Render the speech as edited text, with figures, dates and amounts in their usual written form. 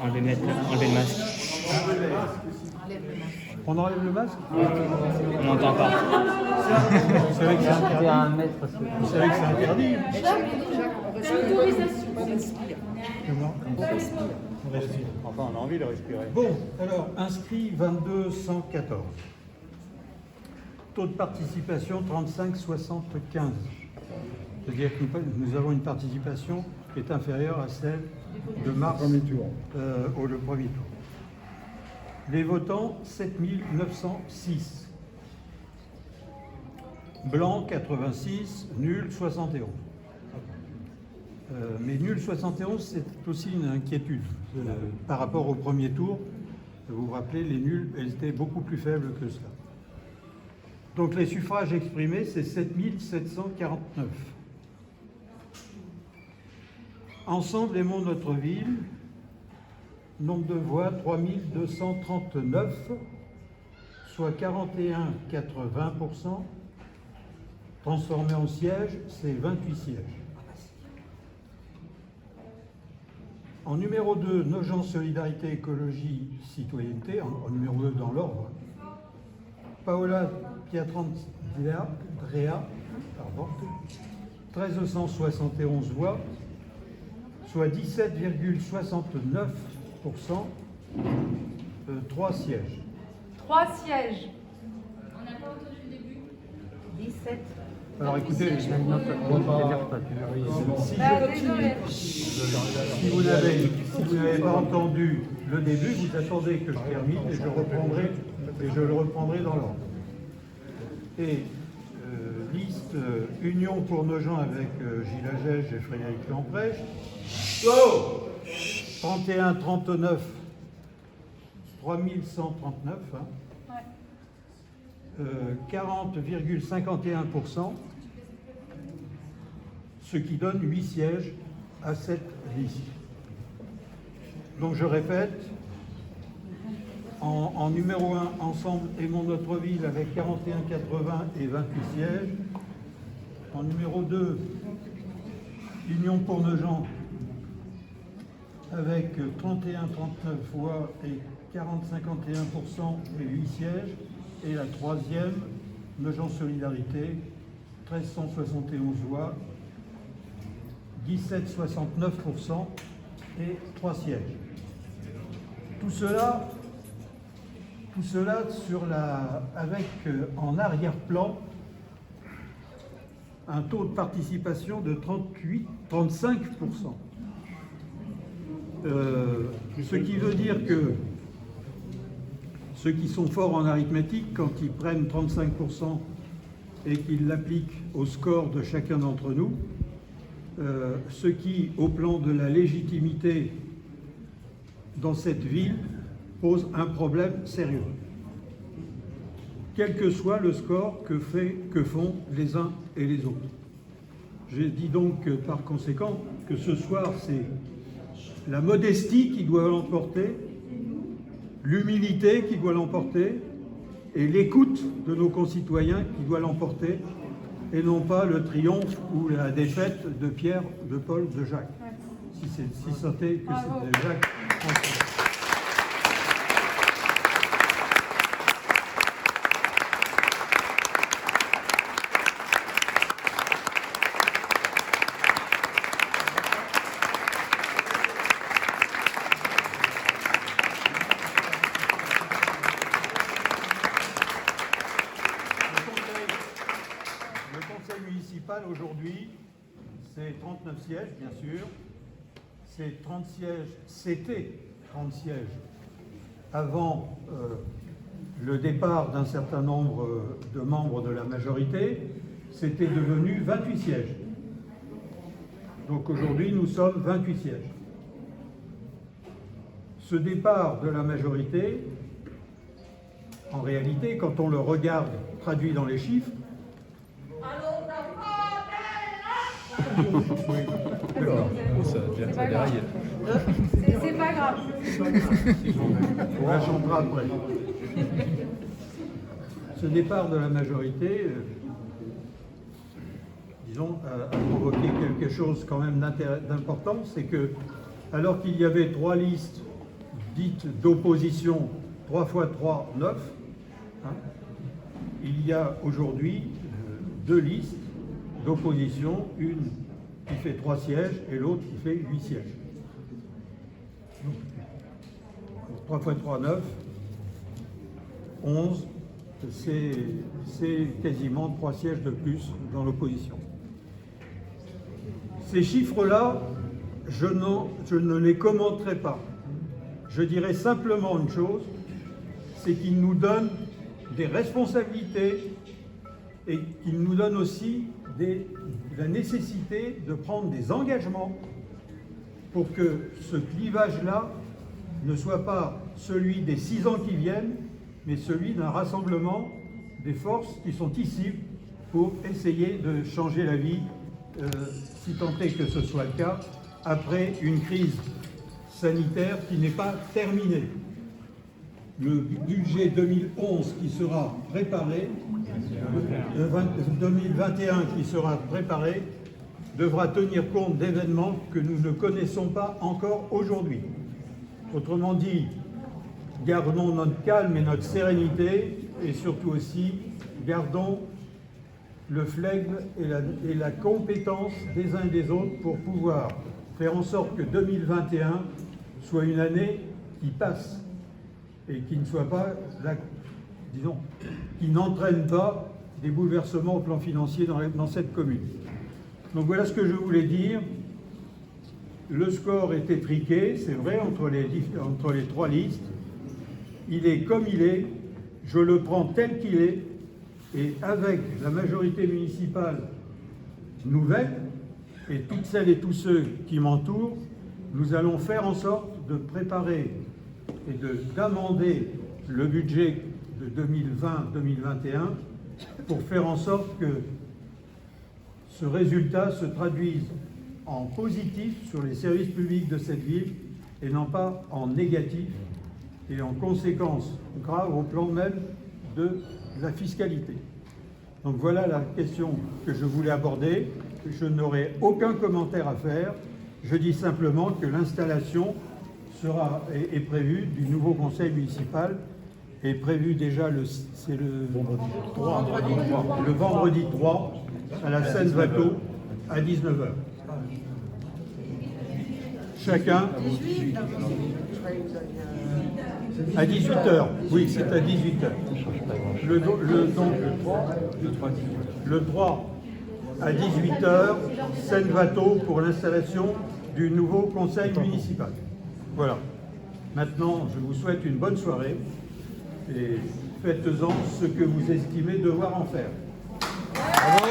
Enlevez le masque. On enlève le masque? On n'entend pas. Vous savez que c'est interdit. Vous savez que c'est interdit. Comment? On respire. Enfin, on a envie de respirer. Bon, alors, inscrit 2214. Taux de participation 35,75. C'est-à-dire que nous avons une participation qui est inférieure à celle de mars Premier tour. le premier tour. Les votants, 7906. Blanc, 86. Nul, 71. Mais nul 71, c'est aussi une inquiétude par rapport au premier tour. Vous vous rappelez, les nuls, elles étaient beaucoup plus faibles que cela. Donc les suffrages exprimés, c'est 7749. Ensemble aimons notre ville, nombre de voix 3239, soit 41,80%. Transformé en sièges, c'est 28 sièges. En numéro 2, Nogent Solidarité, Écologie, Citoyenneté, en numéro 2 dans l'ordre, Paola Pietrandrea, 1371 voix, soit 17,69%, 3 sièges. 3 sièges. On n'a pas entendu le début. 17. Alors écoutez, Désolé. si vous n'avez pas entendu le début, vous attendez que je termine et je le reprendrai dans l'ordre. Et liste Union pour Nogent avec Gilles Agege et Frédéric Lamprèche. 31-39, 3139, hein. 40,51%, ce qui donne 8 sièges à cette liste. Donc je répète, en numéro 1, Ensemble aimons notre ville avec 41,80 et 28 sièges. En numéro 2, Union pour Nogent avec 31,39 voix et 40,51% et 8 sièges. Et la troisième, Nogent Solidarité, 1371 voix, 17,69% et 3 sièges. Tout cela avec en arrière-plan un taux de participation de 35%. Ce qui veut dire que ceux qui sont forts en arithmétique, quand ils prennent 35% et qu'ils l'appliquent au score de chacun d'entre nous, ce qui, au plan de la légitimité dans cette ville, pose un problème sérieux. Quel que soit le score que font les uns et les autres. J'ai dit donc par conséquent que ce soir, c'est la modestie qui doit l'emporter, l'humilité qui doit l'emporter et l'écoute de nos concitoyens qui doit l'emporter et non pas le triomphe ou la défaite de Pierre, de Paul, de Jacques. Si c'était que c'était Jacques. Aujourd'hui, c'est 39 sièges, bien sûr. C'est 30 sièges, c'était 30 sièges avant le départ d'un certain nombre de membres de la majorité. C'était devenu 28 sièges. Donc aujourd'hui, nous sommes 28 sièges. Ce départ de la majorité, en réalité, quand on le regarde traduit dans les chiffres, Ça déraille. C'est pas grave. On la chantera après. Ce départ de la majorité, disons, a provoqué quelque chose quand même d'important, c'est que, alors qu'il y avait 3 listes dite d'opposition 3 x 3, 9, hein, il y a aujourd'hui 2 listes d'opposition, une qui fait 3 sièges et l'autre qui fait 8 sièges. Donc, 3 x 3, 9, 11, c'est quasiment 3 sièges de plus dans l'opposition. Ces chiffres-là, je ne les commenterai pas. Je dirais simplement une chose, c'est qu'ils nous donnent des responsabilités et qu'ils nous donnent aussi la nécessité de prendre des engagements pour que ce clivage-là ne soit pas celui des 6 ans qui viennent, mais celui d'un rassemblement des forces qui sont ici pour essayer de changer la vie, si tant est que ce soit le cas, après une crise sanitaire qui n'est pas terminée. Le budget 2011 qui sera préparé, 2021 qui sera préparé, devra tenir compte d'événements que nous ne connaissons pas encore aujourd'hui. Autrement dit, gardons notre calme et notre sérénité, et surtout aussi, gardons le flegme et la compétence des uns et des autres pour pouvoir faire en sorte que 2021 soit une année qui passe et qui ne soit pas, disons, qui n'entraîne pas des bouleversements au plan financier dans cette commune. Donc voilà ce que je voulais dire. Le score est étriqué, c'est vrai, entre les 3 listes. Il est comme il est, je le prends tel qu'il est, et avec la majorité municipale nouvelle, et toutes celles et tous ceux qui m'entourent, nous allons faire en sorte de préparer et d'amender le budget de 2020-2021 pour faire en sorte que ce résultat se traduise en positif sur les services publics de cette ville et non pas en négatif et en conséquences graves au plan même de la fiscalité. Donc voilà la question que je voulais aborder. Je n'aurai aucun commentaire à faire. Je dis simplement que l'installation est prévue du nouveau conseil municipal, est prévu déjà le vendredi 3 à la Seine-Vato à 19h. Chacun à 18h. Oui, c'est à 18h. Le 3 à 18h, Seine-Vato pour l'installation du nouveau conseil municipal. Voilà. Maintenant, je vous souhaite une bonne soirée et faites-en ce que vous estimez devoir en faire. Bravo.